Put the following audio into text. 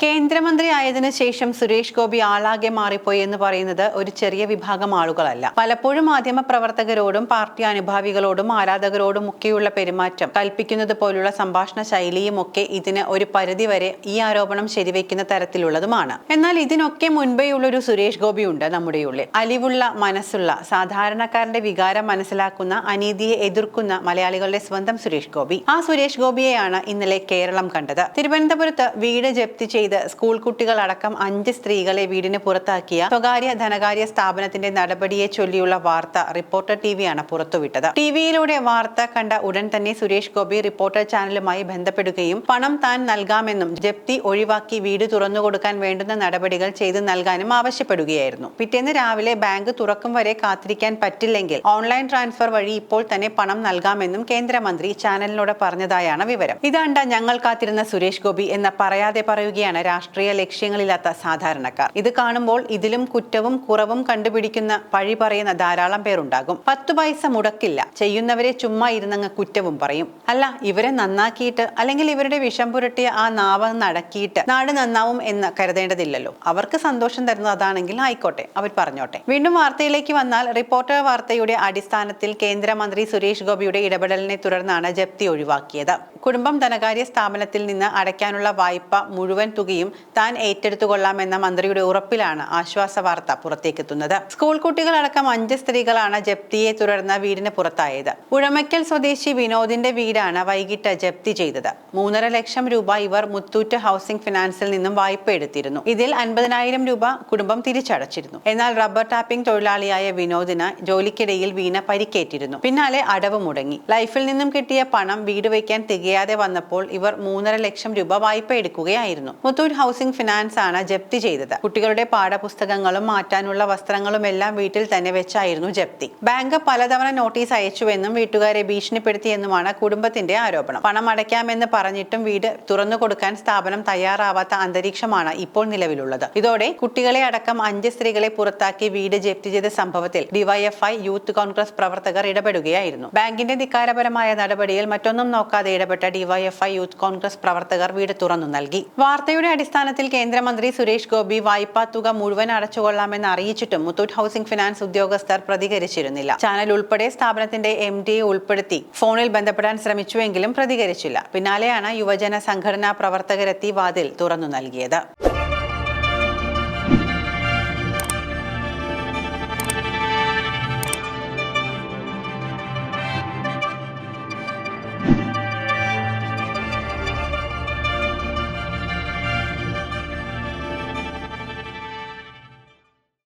കേന്ദ്രമന്ത്രിയായതിനു ശേഷം സുരേഷ് ഗോപി ആളാകെ മാറിപ്പോയി എന്ന് പറയുന്നത് ഒരു ചെറിയ വിഭാഗം ആളുകളല്ല. പലപ്പോഴും മാധ്യമ പ്രവർത്തകരോടും പാർട്ടി അനുഭാവികളോടും ആരാധകരോടും ഒക്കെയുള്ള പെരുമാറ്റം കൽപ്പിക്കുന്നത് പോലുള്ള സംഭാഷണ ശൈലിയും ഒക്കെ ഇതിന് ഒരു പരിധിവരെ ഈ ആരോപണം ശരിവെക്കുന്ന തരത്തിലുള്ളതുമാണ്. എന്നാൽ ഇതിനൊക്കെ മുൻപേയുള്ളൊരു സുരേഷ് ഗോപി ഉണ്ട് നമ്മുടെ ഉള്ളിൽ. അലിവുള്ള മനസ്സുള്ള, സാധാരണക്കാരന്റെ വികാരം മനസ്സിലാക്കുന്ന, അനീതിയെ എതിർക്കുന്ന മലയാളികളുടെ സ്വന്തം സുരേഷ് ഗോപി. ആ സുരേഷ് ഗോപിയെയാണ് ഇന്നലെ കേരളം കണ്ടത്. തിരുവനന്തപുരത്ത് വീട് ജപ്തി ചെയ്ത് സ്കൂൾ കുട്ടികളടക്കം 5 സ്ത്രീകളെ വീടിന് പുറത്താക്കിയ സ്വകാര്യ ധനകാര്യ സ്ഥാപനത്തിന്റെ നടപടിയെ ചൊല്ലിയുള്ള വാർത്ത റിപ്പോർട്ടർ ടിവിയാണ് പുറത്തുവിട്ടത്. ടിവിയിലൂടെ വാർത്ത കണ്ട ഉടൻ തന്നെ സുരേഷ് ഗോപി റിപ്പോർട്ടർ ചാനലുമായി ബന്ധപ്പെടുകയും പണം താൻ നൽകാമെന്നും ജപ്തി ഒഴിവാക്കി വീട് തുറന്നു കൊടുക്കാൻ വേണ്ടുന്ന നടപടികൾ ചെയ്തു നൽകാനും ആവശ്യപ്പെടുകയായിരുന്നു. പിറ്റേന്ന് രാവിലെ ബാങ്ക് തുറക്കും വരെ കാത്തിരിക്കാൻ പറ്റില്ലെങ്കിൽ ഓൺലൈൻ ട്രാൻസ്ഫർ വഴി ഇപ്പോൾ തന്നെ പണം നൽകാമെന്നും കേന്ദ്രമന്ത്രി ചാനലിനോട് പറഞ്ഞതായാണ് വിവരം. ഇതാണ്ട ഞങ്ങൾ കാത്തിരുന്ന സുരേഷ് ഗോപി എന്ന് പറയാതെ പറയുകയാണ് രാഷ്ട്രീയ ലക്ഷ്യങ്ങളില്ലാത്ത സാധാരണക്കാർ. ഇത് കാണുമ്പോൾ ഇതിലും കുറ്റവും കുറവും കണ്ടുപിടിക്കുന്ന, പഴി പറയുന്ന ധാരാളം പേരുണ്ടാകും. 10 പൈസ മുടക്കില്ല, ചെയ്യുന്നവരെ ചുമ്മാ ഇരുന്നങ്ങ് കുറ്റവും പറയും. അല്ല, ഇവരെ നന്നാക്കിയിട്ട് അല്ലെങ്കിൽ ഇവരുടെ വിഷം പുരട്ടിയ ആ നാവ് നടക്കിയിട്ട് നാട് നന്നാവും എന്ന് കരുതേണ്ടതില്ലല്ലോ. അവർക്ക് സന്തോഷം തരുന്നത് അതാണെങ്കിൽ ആയിക്കോട്ടെ, അവർ പറഞ്ഞോട്ടെ. വീണ്ടും വാർത്തയിലേക്ക് വന്നാൽ, റിപ്പോർട്ടർ വാർത്തയുടെ അടിസ്ഥാനത്തിൽ കേന്ദ്രമന്ത്രി സുരേഷ് ഗോപിയുടെ ഇടപെടലിനെ തുടർന്നാണ് ജപ്തി ഒഴിവാക്കിയത്. കുടുംബം ധനകാര്യ സ്ഥാപനത്തിൽ നിന്ന് അടയ്ക്കാനുള്ള വായ്പ മുഴുവൻ തുകയും താൻ ഏറ്റെടുത്തുകൊള്ളാമെന്ന മന്ത്രിയുടെ ഉറപ്പിലാണ് ആശ്വാസ വാർത്ത പുറത്തേക്കെത്തുന്നത്. സ്കൂൾ കുട്ടികളടക്കം 5 സ്ത്രീകളാണ് ജപ്തിയെ തുടർന്ന് വീടിന് പുറത്തായത്. ഉഴമയ്ക്കൽ സ്വദേശി വിനോദിന്റെ വീടാണ് വൈകിട്ട് ജപ്തി ചെയ്തത്. 3.5 ലക്ഷം രൂപ ഇവർ മുത്തൂറ്റ് ഹൗസിംഗ് ഫിനാൻസിൽ നിന്നും വായ്പ എടുത്തിരുന്നു. ഇതിൽ 50,000 രൂപ കുടുംബം തിരിച്ചടച്ചിരുന്നു. എന്നാൽ റബ്ബർ ടാപ്പിംഗ് തൊഴിലാളിയായ വിനോദിന് ജോലിക്കിടയിൽ വീണ് പരിക്കേറ്റിരുന്നു. പിന്നാലെ അടവ് മുടങ്ങി. ലൈഫിൽ നിന്നും കിട്ടിയ പണം വീട് വയ്ക്കാൻ തികയാതെ വന്നപ്പോൾ ഇവർ 3.5 ലക്ഷം രൂപ വായ്പ എടുക്കുകയായിരുന്നു. മുത്തൂറ്റ് ഹൗസിംഗ് ഫിനാൻസ് ആണ് ജപ്തി ചെയ്തത്. കുട്ടികളുടെ പാഠപുസ്തകങ്ങളും മാറ്റാനുള്ള വസ്ത്രങ്ങളും എല്ലാം വീട്ടിൽ തന്നെ വെച്ചായിരുന്നു ജപ്തി. ബാങ്ക് പലതവണ നോട്ടീസ് അയച്ചുവെന്നും വീട്ടുകാരെ ഭീഷണിപ്പെടുത്തിയെന്നുമാണ് കുടുംബത്തിന്റെ ആരോപണം. പണം അടയ്ക്കാമെന്ന് പറഞ്ഞിട്ടും വീട് തുറന്നു കൊടുക്കാൻ സ്ഥാപനം തയ്യാറാവാത്ത അന്തരീക്ഷമാണ് ഇപ്പോൾ നിലവിലുള്ളത്. ഇതോടെ കുട്ടികളെ അടക്കം 5 സ്ത്രീകളെ പുറത്താക്കി വീട് ജപ്തി ചെയ്ത സംഭവത്തിൽ ഡിവൈഎഫ്ഐ യൂത്ത് കോൺഗ്രസ് പ്രവർത്തകർ ഇടപെടുകയായിരുന്നു. ബാങ്കിന്റെ ധിക്കാരപരമായ നടപടിയിൽ മറ്റൊന്നും നോക്കാതെ ഇടപെട്ട ഡിവൈഎഫ്ഐ യൂത്ത് കോൺഗ്രസ് പ്രവർത്തകർ വീട് തുറന്നു നൽകി. വാർത്തയുടെ അടിസ്ഥാനത്തിൽ കേന്ദ്രമന്ത്രി സുരേഷ് ഗോപി വായ്പാ തുക മുഴുവൻ അടച്ചുകൊള്ളാമെന്ന് അറിയിച്ചിട്ടും മുത്തൂറ്റ് ഹൗസിംഗ് ഫിനാൻസ് ഉദ്യോഗസ്ഥർ പ്രതികരിച്ചിരുന്നില്ല. ചാനൽ ഉൾപ്പെടെ സ്ഥാപനത്തിന്റെ MD ഉൾപ്പെടുത്തി ഫോണിൽ ബന്ധപ്പെടാൻ ശ്രമിച്ചുവെങ്കിലും പ്രതികരിച്ചില്ല. പിന്നാലെയാണ് യുവജന സംഘടനാ പ്രവർത്തകരെത്തി വാതിൽ തുറന്നു നൽകിയത്.